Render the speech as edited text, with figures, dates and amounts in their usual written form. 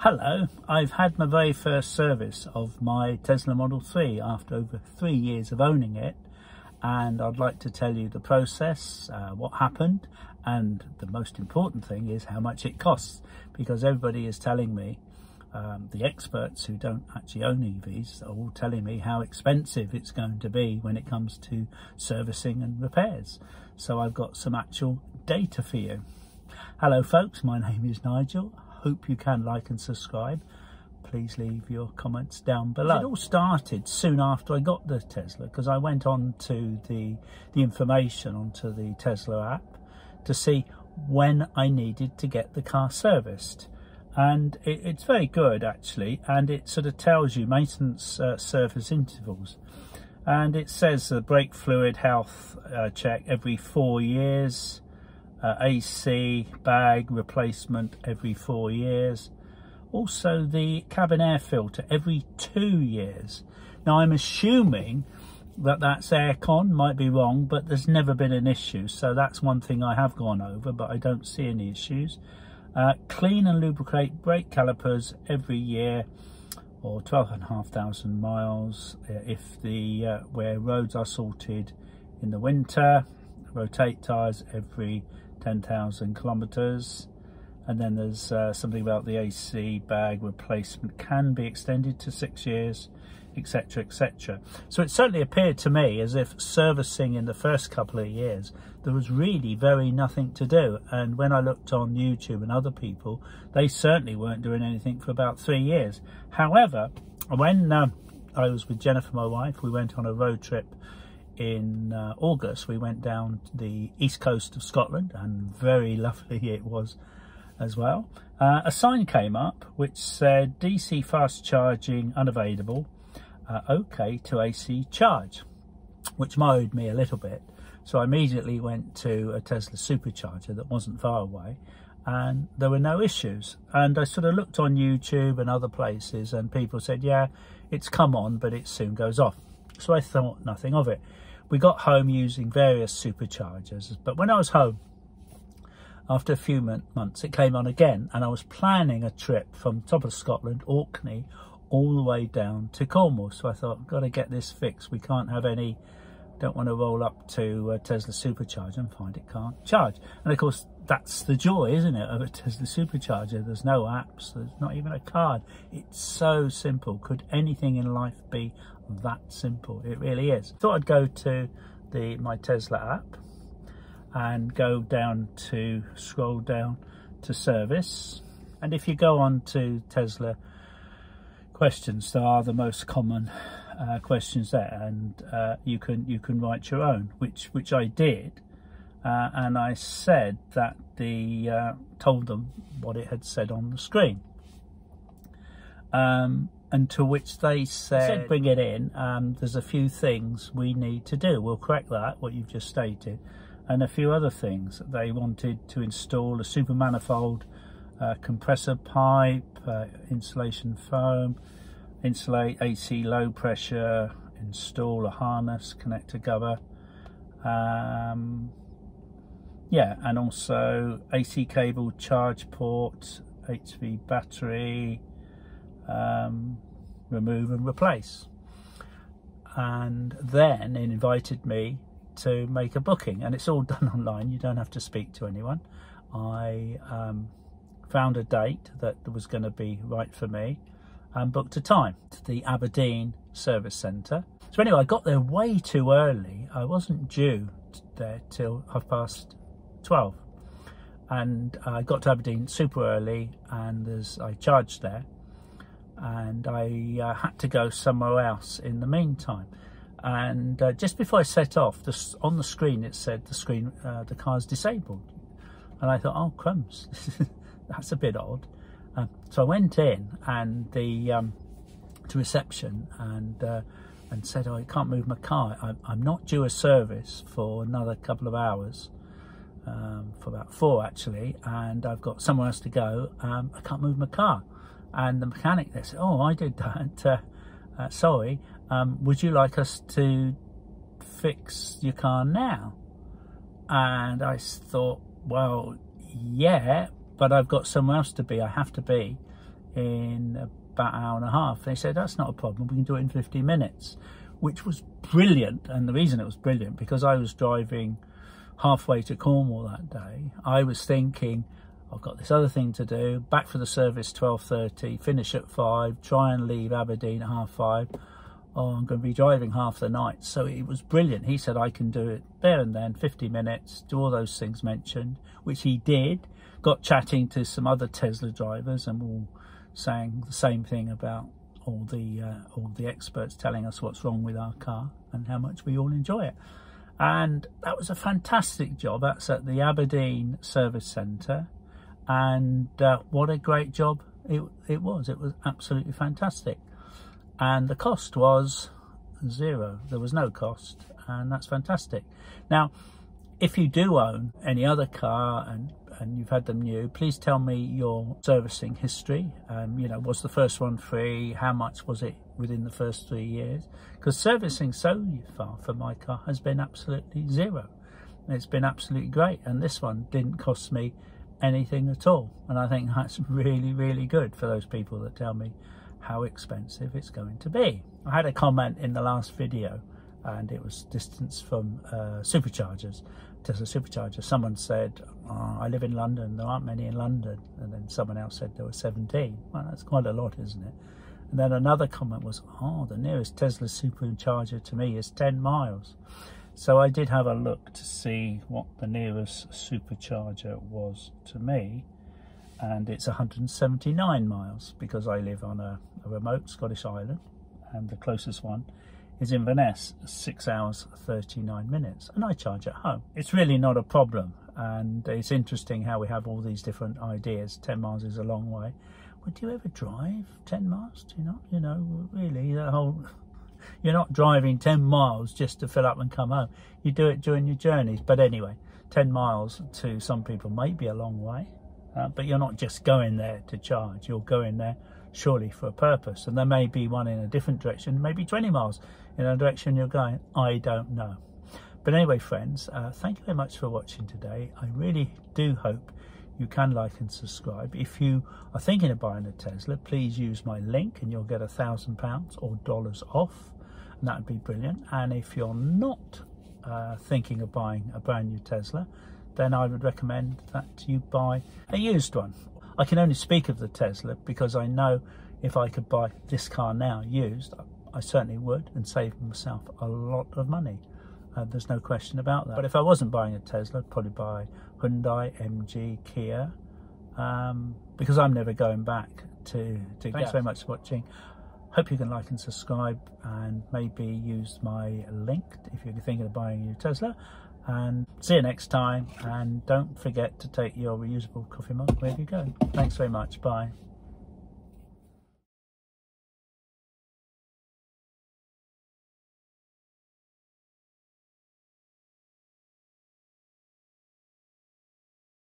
Hello, I've had my very first service of my Tesla Model 3 after over 3 years of owning it, and I'd like to tell you the process, what happened, and the most important thing is how much it costs, because everybody is telling me, the experts who don't actually own EVs are all telling me how expensive it's going to be when it comes to servicing and repairs. So I've got some actual data for you. Hello folks, my name is Nigel. Hope you can like and subscribe. Please leave your comments down below. It all started soon after I got the Tesla, because I went on to the information onto the Tesla app to see when I needed to get the car serviced. And it's very good actually, and it sort of tells you maintenance service intervals. And it says the brake fluid health check every 4 years, AC bag replacement every 4 years, also the cabin air filter every 2 years. Now I'm assuming that that's aircon, might be wrong, but there's never been an issue, so that's one thing I have gone over, but I don't see any issues. Clean and lubricate brake calipers every year, or 12,500 miles if the where roads are salted in the winter. Rotate tyres every 10,000 kilometers, and then there's something about the AC bag replacement can be extended to 6 years, etc, etc. So it certainly appeared to me as if servicing in the first couple of years there was really very nothing to do, and when I looked on YouTube and other people, they certainly weren't doing anything for about 3 years. However, when I was with Jennifer, my wife, we went on a road trip in August. We went down the east coast of Scotland, and very lovely it was as well. A sign came up which said DC fast charging unavailable, okay to AC charge, which worried me a little bit. So I immediately went to a Tesla supercharger that wasn't far away, and there were no issues. And I sort of looked on YouTube and other places, and people said, yeah, it's come on, but it soon goes off. So I thought nothing of it. We got home using various superchargers, but when I was home, after a few months, it came on again, and I was planning a trip from top of Scotland, Orkney, all the way down to Cornwall. So I thought, I've got to get this fixed. We can't have any, don't want to roll up to a Tesla supercharger and find it can't charge. And of course, that's the joy, isn't it, of a Tesla supercharger. There's no apps, there's not even a card. It's so simple. Could anything in life be that simple? It really is. Thought I'd go to my Tesla app and scroll down to service. And if you go on to Tesla questions, there are the most common questions there, and you can write your own, which I did, and I said that told them what it had said on the screen, and to which they said bring it in. There's a few things we need to do. We'll correct that, what you've just stated, and a few other things. They wanted to install a super manifold, compressor pipe, insulation foam, insulate AC low pressure, install a harness connector cover, yeah, and also AC cable, charge port, HV battery, remove and replace. And then it invited me to make a booking, and it's all done online. You don't have to speak to anyone. I found a date that was going to be right for me and booked a time to the Aberdeen service centre. So anyway, I got there way too early. I wasn't due there till 12:30, and I got to Aberdeen super early, and I charged there, and I had to go somewhere else in the meantime. And just before I set off, on the screen it said the car's disabled, and I thought, oh crumbs, that's a bit odd. So I went in and to reception and said, oh, I can't move my car. I'm not due a service for another couple of hours, for about 4 actually, and I've got somewhere else to go. I can't move my car. And the mechanic there said, oh, I did that. Sorry, would you like us to fix your car now? And I thought, well, yeah, but I've got somewhere else to be. I have to be in about an hour and a half. They said, that's not a problem, we can do it in 50 minutes, which was brilliant. And the reason it was brilliant, because I was driving halfway to Cornwall that day, I was thinking, I've got this other thing to do, back for the service 12:30, finish at 5, try and leave Aberdeen at 5:30. Oh, I'm going to be driving half the night. So it was brilliant. He said I can do it there and then, 50 minutes, do all those things mentioned, which he did. Got chatting to some other Tesla drivers, and all saying the same thing about all the experts telling us what's wrong with our car and how much we all enjoy it. And that was a fantastic job. That's at the Aberdeen Service Centre. And what a great job it was. It was absolutely fantastic. And the cost was zero. There was no cost, and that's fantastic. Now, if you do own any other car and you've had them new, please tell me your servicing history. You know, was the first one free? How much was it within the first 3 years? Because servicing so far for my car has been absolutely zero. It's been absolutely great, and this one didn't cost me anything at all. And I think that's really, really good for those people that tell me how expensive it's going to be. I had a comment in the last video, and it was distance from superchargers, Tesla superchargers. Someone said, oh, I live in London, there aren't many in London. And then someone else said there were 17. Well, that's quite a lot, isn't it? And then another comment was, oh, the nearest Tesla supercharger to me is 10 miles. So I did have a look to see what the nearest supercharger was to me, and it's 179 miles, because I live on a remote Scottish island, and the closest one is Inverness, 6 hours 39 minutes, and I charge at home. It's really not a problem, and it's interesting how we have all these different ideas. 10 miles is a long way. Well, do you ever drive 10 miles? Do you not? You know, really, the whole... You're not driving 10 miles just to fill up and come home. You do it during your journeys. But anyway, 10 miles to some people might be a long way. But you're not just going there to charge. You're going there surely for a purpose. And there may be one in a different direction, maybe 20 miles in a direction you're going. I don't know. But anyway, friends, thank you very much for watching today. I really do hope you can like and subscribe. If you are thinking of buying a Tesla, please use my link and you'll get £1,000 or dollars off. And that would be brilliant. And if you're not thinking of buying a brand new Tesla, then I would recommend that you buy a used one. I can only speak of the Tesla because I know if I could buy this car now used, I certainly would, and save myself a lot of money. There's no question about that. But if I wasn't buying a Tesla, I'd probably buy Hyundai, MG, Kia, because I'm never going back to Thanks very much for watching. Hope you can like and subscribe, and maybe use my link if you're thinking of buying a new Tesla. And see you next time, and don't forget to take your reusable coffee mug wherever you go. Thanks very much. Bye.